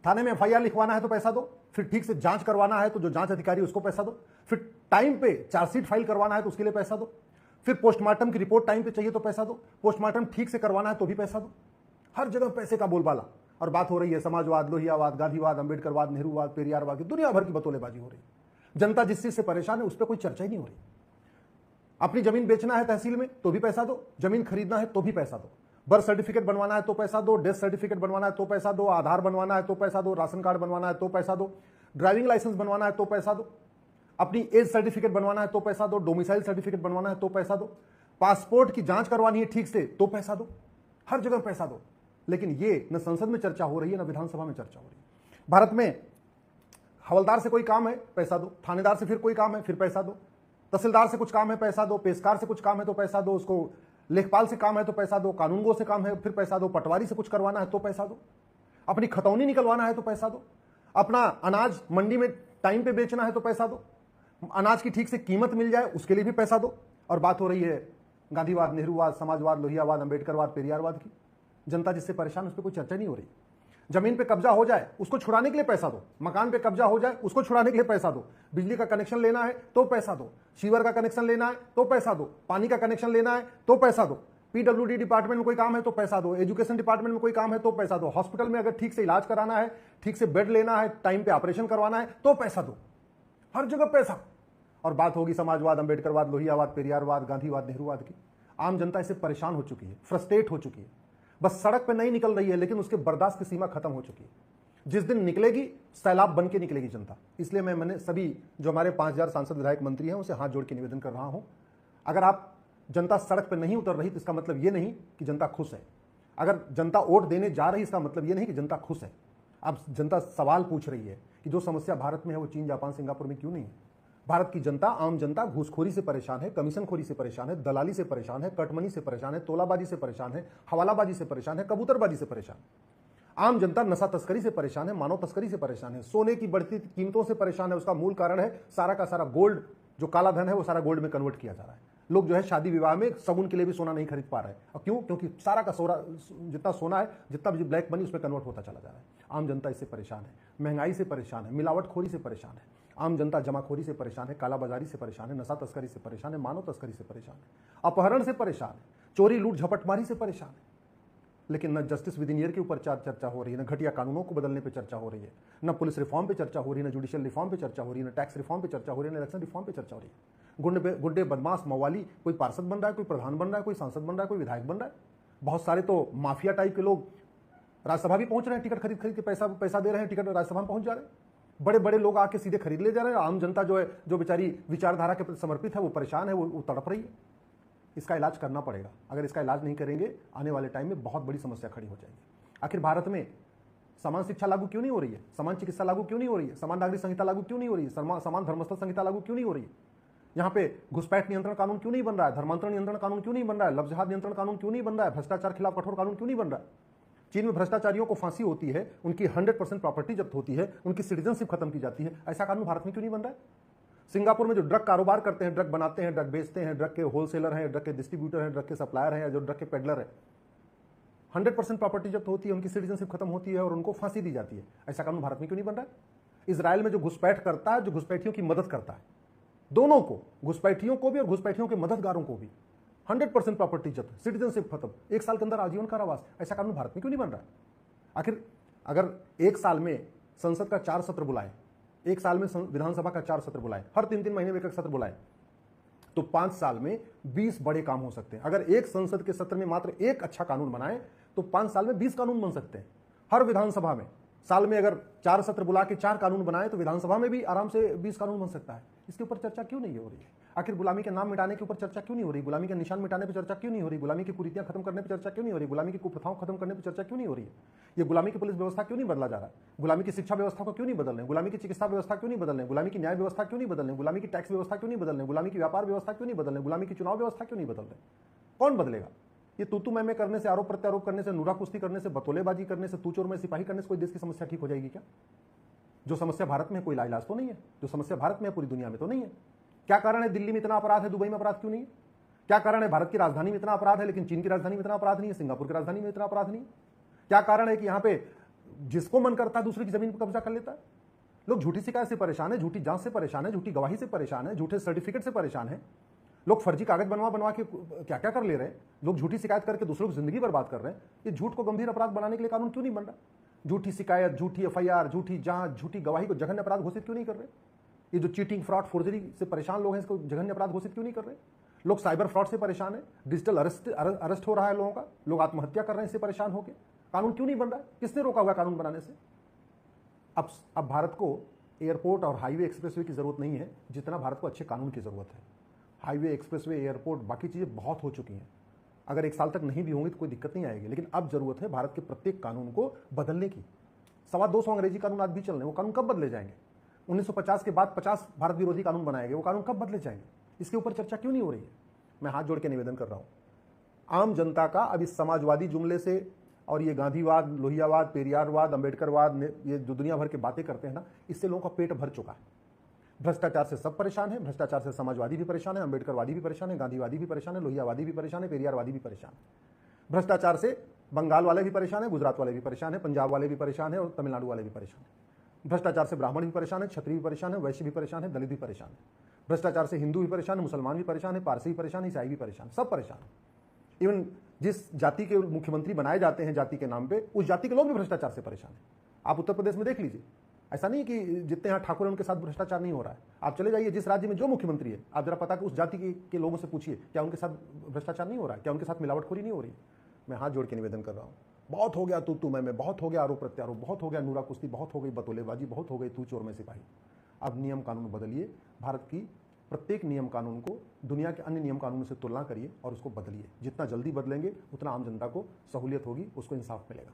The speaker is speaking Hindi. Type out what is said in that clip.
थाने में एफआईआर लिखवाना है तो पैसा दो, फिर ठीक से जांच करवाना है तो जो जांच अधिकारी उसको पैसा दो, फिर टाइम पे चार्जशीट फाइल करवाना है तो उसके लिए पैसा दो, फिर पोस्टमार्टम की रिपोर्ट टाइम पे चाहिए तो पैसा दो, पोस्टमार्टम ठीक से करवाना है तो भी पैसा दो। हर जगह पैसे का बोलबाला। और बात हो रही है समाजवाद, लोहियावाद, गांधीवाद, अंबेडकरवाद, नेहरूवाद, पेरियारवाद की, दुनिया भर की बतौलेबाजी हो रही है। जनता जिस चीज से परेशान है उस पर कोई चर्चा ही नहीं हो रही। अपनी जमीन बेचना है तहसील में तो भी पैसा दो, जमीन खरीदना है तो भी पैसा दो, बर्थ सर्टिफिकेट बनवाना है तो पैसा दो, डेथ सर्टिफिकेट बनवाना है तो पैसा दो, आधार बनवाना है तो पैसा दो, राशन कार्ड बनवाना है तो पैसा दो, ड्राइविंग लाइसेंस बनवाना है तो पैसा दो, अपनी एज सर्टिफिकेट बनवाना है तो पैसा दो, डोमिसाइल सर्टिफिकेट बनवाना है तो पैसा दो, पासपोर्ट की जांच करवानी है ठीक से तो पैसा दो, हर जगह पैसा दो। लेकिन ये न संसद में चर्चा हो रही है न विधानसभा में चर्चा हो रही है। भारत में हवलदार से कोई काम है पैसा दो, थानेदार से फिर कोई काम है फिर पैसा दो, तहसीलदार से कुछ काम है पैसा दो, पेशकार से कुछ काम है तो पैसा दो, उसको लेखपाल से काम है तो पैसा दो, कानूनगो से काम है फिर पैसा दो, पटवारी से कुछ करवाना है तो पैसा दो, अपनी खतौनी निकलवाना है तो पैसा दो, अपना अनाज मंडी में टाइम पे बेचना है तो पैसा दो, अनाज की ठीक से कीमत मिल जाए उसके लिए भी पैसा दो। और बात हो रही है गांधीवाद, नेहरूवाद, समाजवाद, लोहियावाद, अंबेडकरवाद, पेरियारवाद की। जनता जिससे परेशान उस पर कोई चर्चा नहीं हो रही। जमीन पे कब्जा हो जाए उसको छुड़ाने के लिए पैसा दो, मकान पे कब्जा हो जाए उसको छुड़ाने के लिए पैसा दो, बिजली का कनेक्शन लेना है तो पैसा दो, सीवर का कनेक्शन लेना है तो पैसा दो, पानी का कनेक्शन लेना है तो पैसा दो, पीडब्ल्यूडी डिपार्टमेंट में कोई काम है तो पैसा दो, एजुकेशन डिपार्टमेंट में कोई काम है तो पैसा दो, हॉस्पिटल में अगर ठीक से इलाज कराना है, ठीक से बेड लेना है, टाइम पे ऑपरेशन करवाना है तो पैसा दो, हर जगह पैसा। और बात होगी समाजवाद, अंबेडकरवाद, लोहियावाद, पेरियारवाद, गांधीवाद, नेहरूवाद की। आम जनता इससे परेशान हो चुकी है, फ्रस्ट्रेट हो चुकी है, बस सड़क पे नहीं निकल रही है लेकिन उसके बर्दाश्त की सीमा खत्म हो चुकी है। जिस दिन निकलेगी सैलाब बन के निकलेगी जनता। इसलिए मैंने सभी जो हमारे 5000 सांसद विधायक मंत्री हैं उसे हाथ जोड़ के निवेदन कर रहा हूं, अगर आप जनता सड़क पर नहीं उतर रही तो इसका मतलब ये नहीं कि जनता खुश है। अगर जनता वोट देने जा रही इसका मतलब ये नहीं कि जनता खुश है। अब जनता सवाल पूछ रही है कि जो समस्या भारत में है वो चीन, जापान, सिंगापुर में क्यों नहीं है। भारत की जनता, आम जनता घूसखोरी से परेशान है, कमीशनखोरी से परेशान है, दलाली से परेशान है, कटमनी से परेशान है, तोलाबाजी से परेशान है, हवालाबाजी से परेशान है, कबूतरबाजी से परेशान। आम जनता नशा तस्करी से परेशान है, मानव तस्करी से परेशान है, सोने की बढ़ती कीमतों से परेशान है। उसका मूल कारण है सारा का सारा गोल्ड, जो काला धन है वो सारा गोल्ड में कन्वर्ट किया जा रहा है। लोग जो है शादी विवाह में सगुन के लिए भी सोना नहीं खरीद पा रहे हैं। और क्यों? क्योंकि सारा का सोना, जितना सोना है, जितना भी ब्लैक मनी उसमें कन्वर्ट होता चला जा रहा है। आम जनता इससे परेशान है, महंगाई से परेशान है, मिलावटखोरी से परेशान है। आम जनता जमाखोरी से परेशान है, कालाबाजारी से परेशान है, नशा तस्करी से परेशान है, मानव तस्करी से परेशान है, अपहरण से परेशान है, चोरी लूट झपटमारी से परेशान है। लेकिन न जस्टिस विद इन ईयर के ऊपर चर्चा हो रही है, न घटिया कानूनों को बदलने पे चर्चा हो रही है, न पुलिस रिफॉर्म पे चर्चा हो रही है, न जुडिशियल रिफॉर्म पे चर्चा हो रही है, न टैक्स रिफॉर्म पे चर्चा हो रही है, न इलेक्शन रिफॉर्म पे चर्चा हो रही है। गुंडे बदमाश मवाली, कोई पार्षद बन रहा है, कोई प्रधान बन रहा है, कोई सांसद बन रहा है, कोई विधायक बन रहा है। बहुत सारे तो माफिया टाइप के लोग राज्यसभा भी पहुंच रहे हैं, टिकट खरीद के पैसा दे रहे हैं, टिकट राज्यसभा में पहुंच जा रहे हैं। बड़े बड़े लोग आके सीधे खरीद ले जा रहे हैं। आम जनता जो है, जो बेचारी विचारधारा के प्रति समर्पित है, वो परेशान है, वो तड़प रही है। इसका इलाज करना पड़ेगा। अगर इसका इलाज नहीं करेंगे आने वाले टाइम में बहुत बड़ी समस्या खड़ी हो जाएगी। आखिर भारत में समान शिक्षा लागू क्यों नहीं हो रही है, समान चिकित्सा लागू क्यों नहीं हो रही है, समान नागरिक संहिता लागू क्यों नहीं हो रही है, समान धर्मस्थल संहिता लागू क्यों नहीं हो रही है, यहाँ पे घुसपैठ नियंत्रण कानून क्यों नहीं बन रहा है, धर्मांतरण नियंत्रण कानून क्यों नहीं बन रहा है, लव जिहाद नियंत्रण कानून क्यों नहीं बन रहा है, भ्रष्टाचार खिलाफ कठोर कानून क्यों नहीं बन रहा है। चीन में भ्रष्टाचारियों को फांसी होती है, उनकी 100% प्रॉपर्टी जब्त होती है, उनकी सिटीजनशिप खत्म की जाती है। ऐसा कानून भारत में क्यों नहीं बन रहा है। सिंगापुर में जो ड्रग कारोबार करते हैं, ड्रग बनाते हैं, ड्रग बेचते हैं, ड्रग के होलसेलर हैं, ड्रग के डिस्ट्रीब्यूटर हैं, ड्रग के सप्लायर हैं, या जो ड्रग के पेडलर है, 100% प्रॉपर्टी जब्त होती है, उनकी सिटीजनशिप खत्म होती है और उनको फांसी दी जाती है। ऐसा कानून भारत में क्यों नहीं बन रहा है। इजराइल में जो घुसपैठ करता है, जो घुसपैठियों की मदद करता है, दोनों को, घुसपैठियों को भी और घुसपैठियों के मददगारों को भी 100% प्रॉपर्टी जब्त, सिटीजनशिप खत्म, 1 साल के अंदर आजीवन कारावास। ऐसा कानून भारत में क्यों नहीं बन रहा है। आखिर अगर 1 साल में संसद का 4 सत्र बुलाए, 1 साल में विधानसभा का 4 सत्र बुलाए, हर 3-3 महीने में एक सत्र बुलाए, तो 5 साल में 20 बड़े काम हो सकते हैं। अगर एक संसद के सत्र में मात्र एक अच्छा कानून बनाए तो 5 साल में 20 कानून बन सकते हैं। हर विधानसभा में साल में अगर 4 सत्र बुला के 4 कानून बनाए तो विधानसभा में भी आराम से 20 कानून बन सकता है। इसके ऊपर चर्चा क्यों नहीं हो रही है। आखिर गुलामी के नाम मिटाने के ऊपर चर्चा क्यों नहीं हो रही, गुलामी के निशान मिटाने पर चर्चा क्यों नहीं हो रही, गुलामी की कुरीतियां खत्म करने पर चर्चा क्यों नहीं हो रही, गुलामी की कुप्रथाओं खत्म करने पर चर्चा क्यों नहीं हो रही है। ये गुलामी की पुलिस व्यवस्था क्यों नहीं बदला जा रहा है, गुलामी की शिक्षा व्यवस्था को क्यों नहीं बदल रहे, गुलामी की चिकित्सा व्यवस्था क्यों नहीं बदल रहे, गुलामी की न्याय व्यवस्था क्यों नहीं बदल रहे, गुलामी की टैक्स व्यवस्था क्यों नहीं बदल रहे, गुलामी की व्यापार व्यवस्था क्यों नहीं बदल रहे, गुलामी की चुनाव व्यवस्था क्यों नहीं बदल रहे। कौन बदलेगा। ये तू मैं करने से, आरोप प्रत्यारोप करने से, नूरा कुश्ती करने से, बतौलेबाजी करने से, तू चोर में सिपाही करने से कोई देश की समस्या ठीक हो जाएगी क्या। जो समस्या भारत में कोई इलाज तो नहीं है, जो समस्या भारत में है पूरी दुनिया में तो नहीं है। क्या कारण है दिल्ली में इतना अपराध है, दुबई में अपराध क्यों नहीं है। क्या कारण है भारत की राजधानी में इतना अपराध है लेकिन चीन की राजधानी में इतना अपराध नहीं है, सिंगापुर की राजधानी में इतना अपराध नहीं है। क्या कारण है कि यहाँ पे जिसको मन करता है दूसरे की जमीन पर कब्जा कर लेता है। लोग झूठी शिकायत से परेशान है, झूठी जांच से परेशान है, झूठी गवाही से परेशान है, झूठे सर्टिफिकेट से परेशान है। लोग फर्जी कागज बनवा के क्या क्या कर ले रहे हैं। लोग झूठी शिकायत करके दूसरों की जिंदगी बर्बाद कर रहे हैं। ये झूठ को गंभीर अपराध बनाने के लिए कानून क्यों नहीं बन रहा? झूठी शिकायत, झूठी एफआईआर, झूठी जांच, झूठी गवाही को जघन्य अपराध घोषित क्यों नहीं कर रहे? ये जो चीटिंग, फ्रॉड, फोर्जरी से परेशान लोग हैं, इसको जघन्य अपराध घोषित क्यों नहीं कर रहे? लोग साइबर फ्रॉड से परेशान है, डिजिटल अरेस्ट हो रहा है लोगों का, लोग आत्महत्या कर रहे हैं इससे परेशान होकर। कानून क्यों नहीं बन रहा है? किसने रोका हुआ कानून बनाने से? अब भारत को एयरपोर्ट और हाईवे एक्सप्रेसवे की जरूरत नहीं है जितना भारत को अच्छे कानून की जरूरत है। हाईवे, एक्सप्रेसवे, एयरपोर्ट, बाकी चीजें बहुत हो चुकी हैं। अगर 1 साल तक नहीं भी होंगी तो कोई दिक्कत नहीं आएगी, लेकिन अब जरूरत है भारत के प्रत्येक कानून को बदलने की। 225 अंग्रेजी कानून आज भी चल रहे हैं, वो कानून कब बदले जाएंगे? 1950 के बाद 50 भारत विरोधी कानून बनाए गए, वो कानून कब बदले जाएंगे? इसके ऊपर चर्चा क्यों नहीं हो रही है? मैं हाथ जोड़ के निवेदन कर रहा हूं आम जनता का। अब इस समाजवादी जुमले से और ये गांधीवाद, लोहियावाद, पेरियारवाद, अंबेडकरवाद, ये जो दुनिया भर की बातें करते हैं ना, इससे लोगों का पेट भर चुका है। भ्रष्टाचार से सब परेशान है, भ्रष्टाचार से समाजवादी भी परेशान है, अंबेडकरवादी भी परेशान है, गांधीवादी भी परेशान है, लोहियावादी भी परेशान है, पेरियारवादी भी परेशान है। भ्रष्टाचार से बंगाल वाले भी परेशान है, गुजरात वाले भी परेशान है, पंजाब वाले भी परेशान है और तमिलनाडु वाले भी परेशान है। भ्रष्टाचार से ब्राह्मण भी परेशान है, क्षत्रिय भी परेशान है, वैश्य भी परेशान है, दलित भी परेशान है। भ्रष्टाचार से हिंदू भी परेशान है, मुसलमान भी परेशान है, पारसी भी परेशान है, ईसाई भी परेशान है, सब परेशान है। इवन जिस जाति के मुख्यमंत्री बनाए जाते हैं जाति के नाम पे, उस जाति के लोग भी भ्रष्टाचार से परेशान है। आप उत्तर प्रदेश में देख लीजिए, ऐसा नहीं कि जितने यहाँ ठाकुर हैं उनके साथ भ्रष्टाचार नहीं हो रहा है। आप चले जाइए जिस राज्य में जो मुख्यमंत्री है, आप जरा पता कि उस जाति के लोगों से पूछिए क्या उनके साथ भ्रष्टाचार नहीं हो रहा है, क्या उनके साथ मिलावटखोरी नहीं हो रही है। मैं हाथ जोड़ के निवेदन कर रहा हूँ, बहुत हो गया तू मैं, बहुत हो गया आरोप प्रत्यारोप, बहुत हो गया नूरा कुश्ती, बहुत हो गई बतौलेबाजी, बहुत हो गई तू चोर मैं सिपाही। अब नियम कानून बदलिए, भारत की प्रत्येक नियम कानून को दुनिया के अन्य नियम कानूनों से तुलना करिए और उसको बदलिए। जितना जल्दी बदलेंगे उतना आम जनता को सहूलियत होगी, उसको इंसाफ मिलेगा।